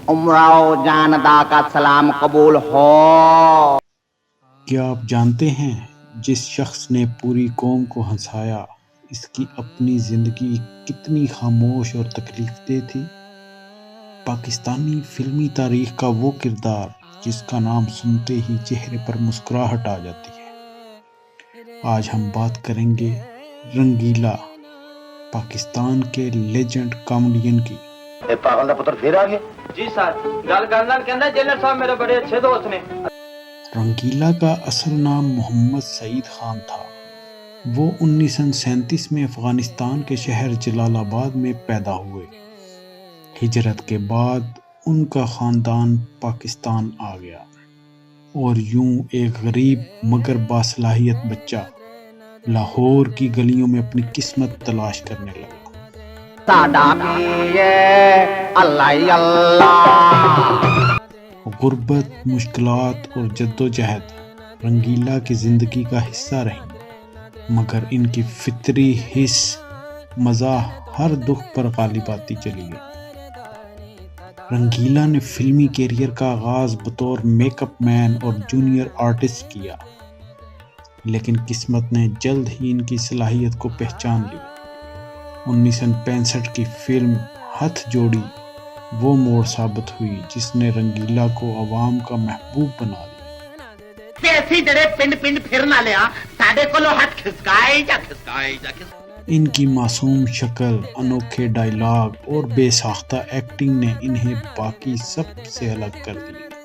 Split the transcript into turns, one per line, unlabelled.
عمراؤ جاندہ کا سلام قبول ہو۔
کیا آپ جانتے ہیں جس شخص نے پوری قوم کو ہنسایا اس کی اپنی زندگی کتنی خاموش اور تکلیف دہ تھی؟ پاکستانی فلمی تاریخ کا وہ کردار جس کا نام سنتے ہی چہرے پر مسکراہٹ آ جاتی ہے۔ آج ہم بات کریں گے رنگیلا، پاکستان کے لیجنڈ کامیڈین کی۔
پاگل دا پتر پھر آ گیا؟
جی سر، گل کرنا کہندا جیلر صاحب میرے بڑے اچھے دوست نے۔
رنگیلا کا اصل نام محمد سعید خان تھا۔ وہ 1937 میں افغانستان کے شہر جلال آباد میں پیدا ہوئے۔ ہجرت کے بعد ان کا خاندان پاکستان آ گیا اور یوں ایک غریب مگر باصلاحیت بچہ لاہور کی گلیوں میں اپنی قسمت تلاش کرنے لگا۔
ساڈا پیے اللہ اللہ۔
غربت، مشکلات اور جدوجہد رنگیلا کی زندگی کا حصہ رہی، مگر ان کی فطری حس مزاح ہر دکھ پر غالب آتی چلی گئی۔ رنگیلا نے فلمی کیریئر کا آغاز بطور میک اپ مین اور جونیئر آرٹسٹ کیا، لیکن قسمت نے جلد ہی ان کی صلاحیت کو پہچان لی۔ 1965 کی فلم ہتھ جوڑی وہ موڑ ثابت ہوئی جس نے رنگیلا کو عوام کا محبوب بنا دیا۔
اسی جڑے پنڈ پنڈ پھرنا لیا ساڈے کولو ہاتھ کھسکائے جا
ان کی معصوم شکل، انوکھے ڈائیلاگ اور بے ساختہ ایکٹنگ نے انہیں باقی سب سے الگ کر دیا۔